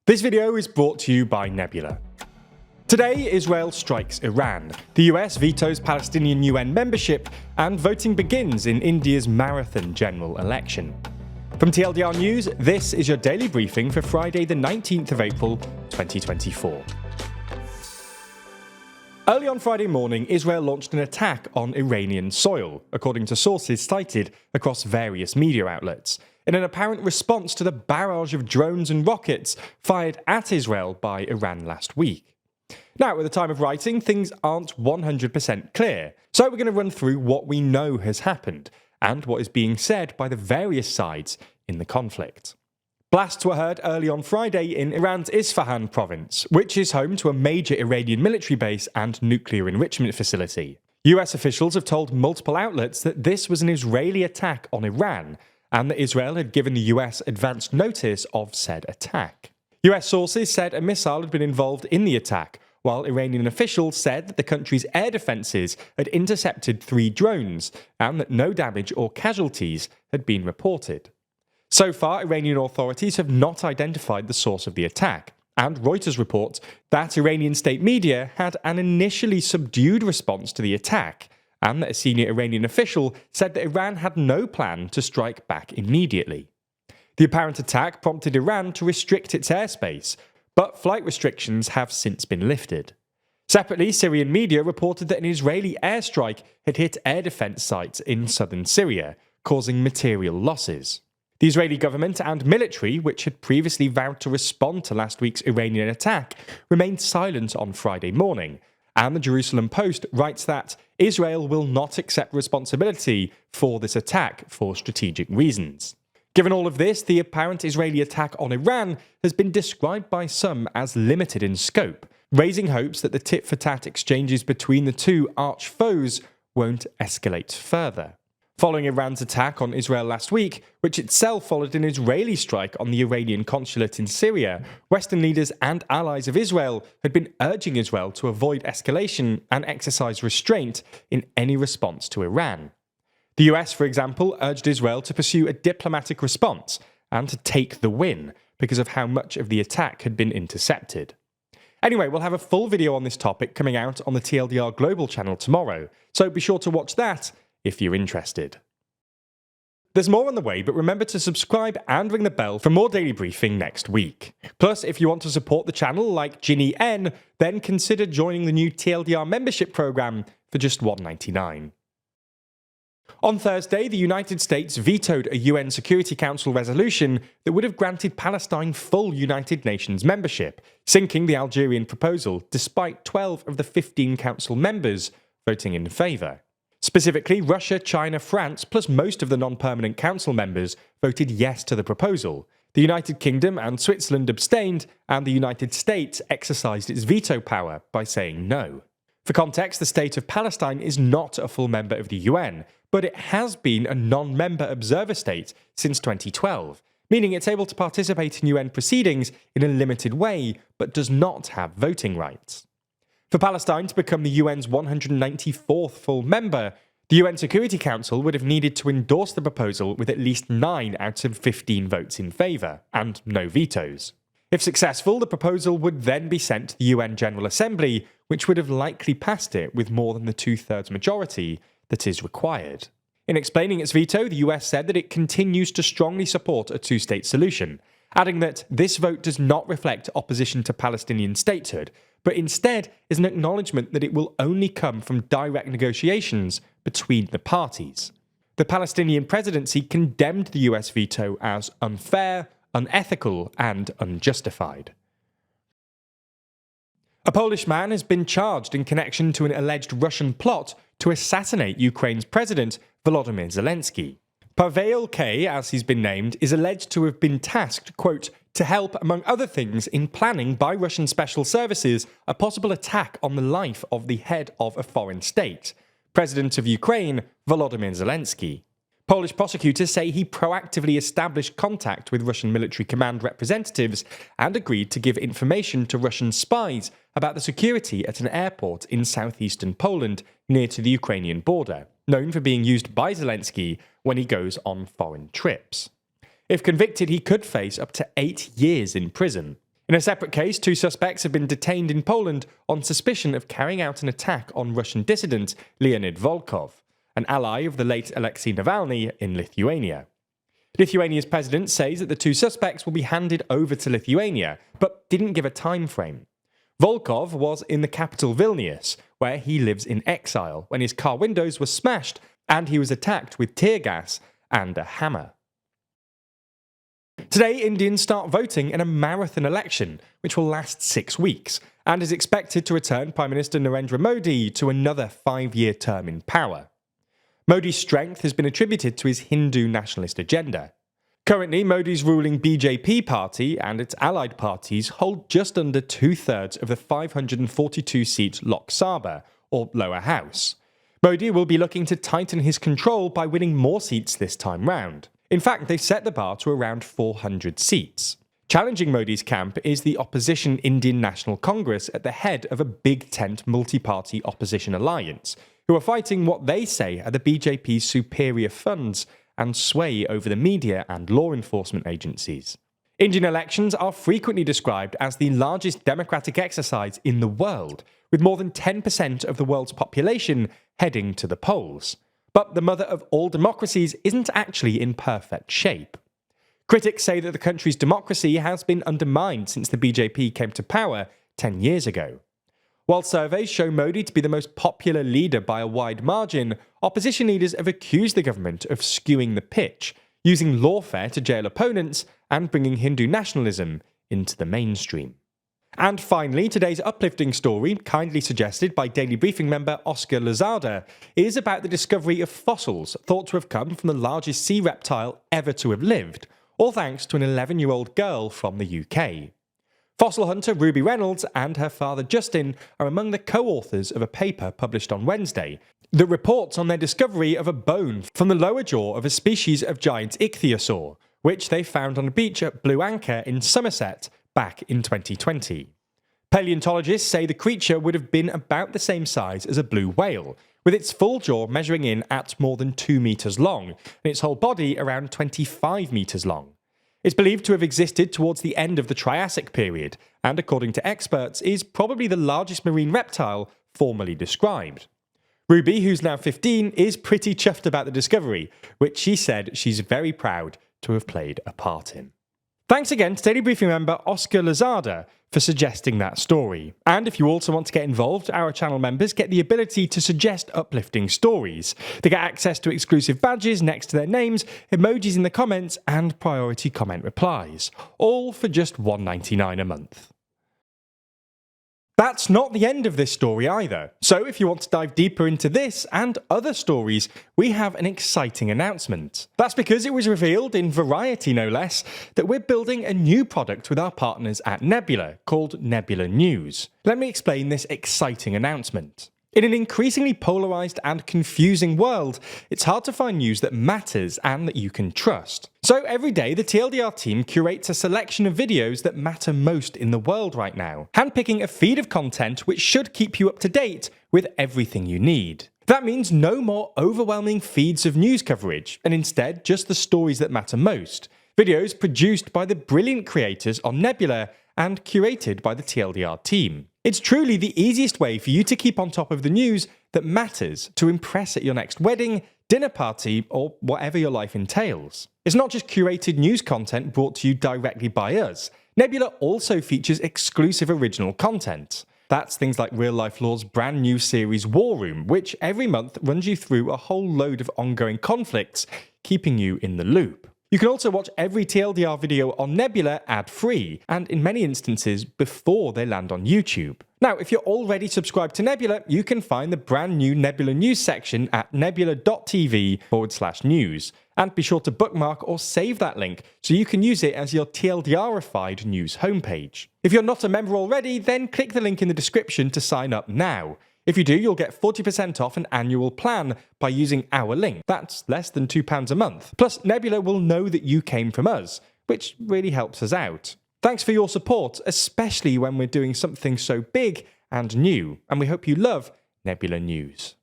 This video is brought to you by Nebula. Today, Israel strikes Iran, the US vetoes Palestinian UN membership, and voting begins in India's marathon general election. From TLDR News, this is your daily briefing for Friday the 19th of April 2024. Early on Friday morning, Israel launched an attack on Iranian soil, according to sources cited across various media outlets, in an apparent response to the barrage of drones and rockets fired at Israel by Iran last week. Now, at the time of writing, things aren't 100% clear, so we're going to run through what we know has happened, and what is being said by the various sides in the conflict. Blasts were heard early on Friday in Iran's Isfahan province, which is home to a major Iranian military base and nuclear enrichment facility. US officials have told multiple outlets that this was an Israeli attack on Iran, and that Israel had given the US advance notice of said attack. US sources said a missile had been involved in the attack, while Iranian officials said that the country's air defences had intercepted 3 drones, and that no damage or casualties had been reported. So far, Iranian authorities have not identified the source of the attack, and Reuters reports that Iranian state media had an initially subdued response to the attack, and that a senior Iranian official said that Iran had no plan to strike back immediately. The apparent attack prompted Iran to restrict its airspace, but flight restrictions have since been lifted. Separately, Syrian media reported that an Israeli airstrike had hit air defense sites in southern Syria, causing material losses. The Israeli government and military, which had previously vowed to respond to last week's Iranian attack, remained silent on Friday morning, and the Jerusalem Post writes that Israel will not accept responsibility for this attack for strategic reasons. Given all of this, the apparent Israeli attack on Iran has been described by some as limited in scope, raising hopes that the tit-for-tat exchanges between the two arch foes won't escalate further. Following Iran's attack on Israel last week, which itself followed an Israeli strike on the Iranian consulate in Syria, Western leaders and allies of Israel had been urging Israel to avoid escalation and exercise restraint in any response to Iran. The US, for example, urged Israel to pursue a diplomatic response and to take the win because of how much of the attack had been intercepted. Anyway, we'll have a full video on this topic coming out on the TLDR Global channel tomorrow, so be sure to watch that if you're interested. There's more on the way, but remember to subscribe and ring the bell for more daily briefing next week. Plus, if you want to support the channel like Ginny N, then consider joining the new TLDR membership program for just $1.99. On Thursday, the United States vetoed a UN Security Council resolution that would have granted Palestine full United Nations membership, sinking the Algerian proposal despite 12 of the 15 council members voting in favour. Specifically, Russia, China, France, plus most of the non-permanent council members voted yes to the proposal. The United Kingdom and Switzerland abstained, and the United States exercised its veto power by saying no. For context, the state of Palestine is not a full member of the UN, but it has been a non-member observer state since 2012, meaning it's able to participate in UN proceedings in a limited way, but does not have voting rights. For Palestine to become the UN's 194th full member, the UN Security Council would have needed to endorse the proposal with at least 9 out of 15 votes in favour, and no vetoes. If successful, the proposal would then be sent to the UN General Assembly, which would have likely passed it with more than the 2/3 majority that is required. In explaining its veto, the US said that it continues to strongly support a two-state solution, adding that this vote does not reflect opposition to Palestinian statehood, but instead is an acknowledgement that it will only come from direct negotiations between the parties. The Palestinian presidency condemned the US veto as unfair, unethical, and unjustified. A Polish man has been charged in connection to an alleged Russian plot to assassinate Ukraine's president, Volodymyr Zelenskyy. Paweł K., as he's been named, is alleged to have been tasked, quote, to help, among other things, in planning by Russian special services a possible attack on the life of the head of a foreign state, President of Ukraine, Volodymyr Zelenskyy. Polish prosecutors say he proactively established contact with Russian military command representatives and agreed to give information to Russian spies about the security at an airport in southeastern Poland near to the Ukrainian border, known for being used by Zelenskyy when he goes on foreign trips. If convicted, he could face up to 8 years in prison. In a separate case, 2 suspects have been detained in Poland on suspicion of carrying out an attack on Russian dissident Leonid Volkov, an ally of the late Alexei Navalny in Lithuania. Lithuania's president says that the 2 suspects will be handed over to Lithuania, but didn't give a time frame. Volkov was in the capital Vilnius, where he lives in exile, when his car windows were smashed and he was attacked with tear gas and a hammer. Today, Indians start voting in a marathon election, which will last 6 weeks, and is expected to return Prime Minister Narendra Modi to another 5-year term in power. Modi's strength has been attributed to his Hindu nationalist agenda. Currently, Modi's ruling BJP party and its allied parties hold just under 2/3 of the 542-seat Lok Sabha, or lower house. Modi will be looking to tighten his control by winning more seats this time round. In fact, they've set the bar to around 400 seats. Challenging Modi's camp is the opposition Indian National Congress at the head of a big tent multi-party opposition alliance, who are fighting what they say are the BJP's superior funds and sway over the media and law enforcement agencies. Indian elections are frequently described as the largest democratic exercise in the world, with more than 10% of the world's population heading to the polls. But the mother of all democracies isn't actually in perfect shape. Critics say that the country's democracy has been undermined since the BJP came to power 10 years ago. While surveys show Modi to be the most popular leader by a wide margin, opposition leaders have accused the government of skewing the pitch, using lawfare to jail opponents and bringing Hindu nationalism into the mainstream. And finally, today's uplifting story, kindly suggested by Daily Briefing member Oscar Lozada, is about the discovery of fossils thought to have come from the largest sea reptile ever to have lived, all thanks to an 11-year-old girl from the UK. Fossil hunter Ruby Reynolds and her father Justin are among the co-authors of a paper published on Wednesday that reports on their discovery of a bone from the lower jaw of a species of giant ichthyosaur, which they found on a beach at Blue Anchor in Somerset back in 2020. Paleontologists say the creature would have been about the same size as a blue whale, with its full jaw measuring in at more than 2 meters long, and its whole body around 25 meters long. It's believed to have existed towards the end of the Triassic period, and according to experts, is probably the largest marine reptile formally described. Ruby, who's now 15, is pretty chuffed about the discovery, which she said she's very proud to have played a part in. Thanks again to Daily Briefing member Oscar Lozada for suggesting that story. And if you also want to get involved, our channel members get the ability to suggest uplifting stories. They get access to exclusive badges next to their names, emojis in the comments, and priority comment replies. All for just $1.99 a month. That's not the end of this story either. So if you want to dive deeper into this and other stories, we have an exciting announcement. That's because it was revealed, in Variety no less, that we're building a new product with our partners at Nebula, called Nebula News. Let me explain this exciting announcement. In an increasingly polarised and confusing world, it's hard to find news that matters and that you can trust. So every day, the TLDR team curates a selection of videos that matter most in the world right now, handpicking a feed of content which should keep you up to date with everything you need. That means no more overwhelming feeds of news coverage, and instead just the stories that matter most. Videos produced by the brilliant creators on Nebula and curated by the TLDR team. It's truly the easiest way for you to keep on top of the news that matters to impress at your next wedding, dinner party, or whatever your life entails. It's not just curated news content brought to you directly by us. Nebula also features exclusive original content. That's things like Real Life Law's brand new series War Room, which every month runs you through a whole load of ongoing conflicts, keeping you in the loop. You can also watch every TLDR video on Nebula ad-free, and in many instances before they land on YouTube. Now, if you're already subscribed to Nebula, you can find the brand new Nebula News section at nebula.tv/news. And be sure to bookmark or save that link so you can use it as your TLDR-ified news homepage. If you're not a member already, then click the link in the description to sign up now. If you do, you'll get 40% off an annual plan by using our link. That's less than £2 a month. Plus, Nebula will know that you came from us, which really helps us out. Thanks for your support, especially when we're doing something so big and new, and we hope you love Nebula News.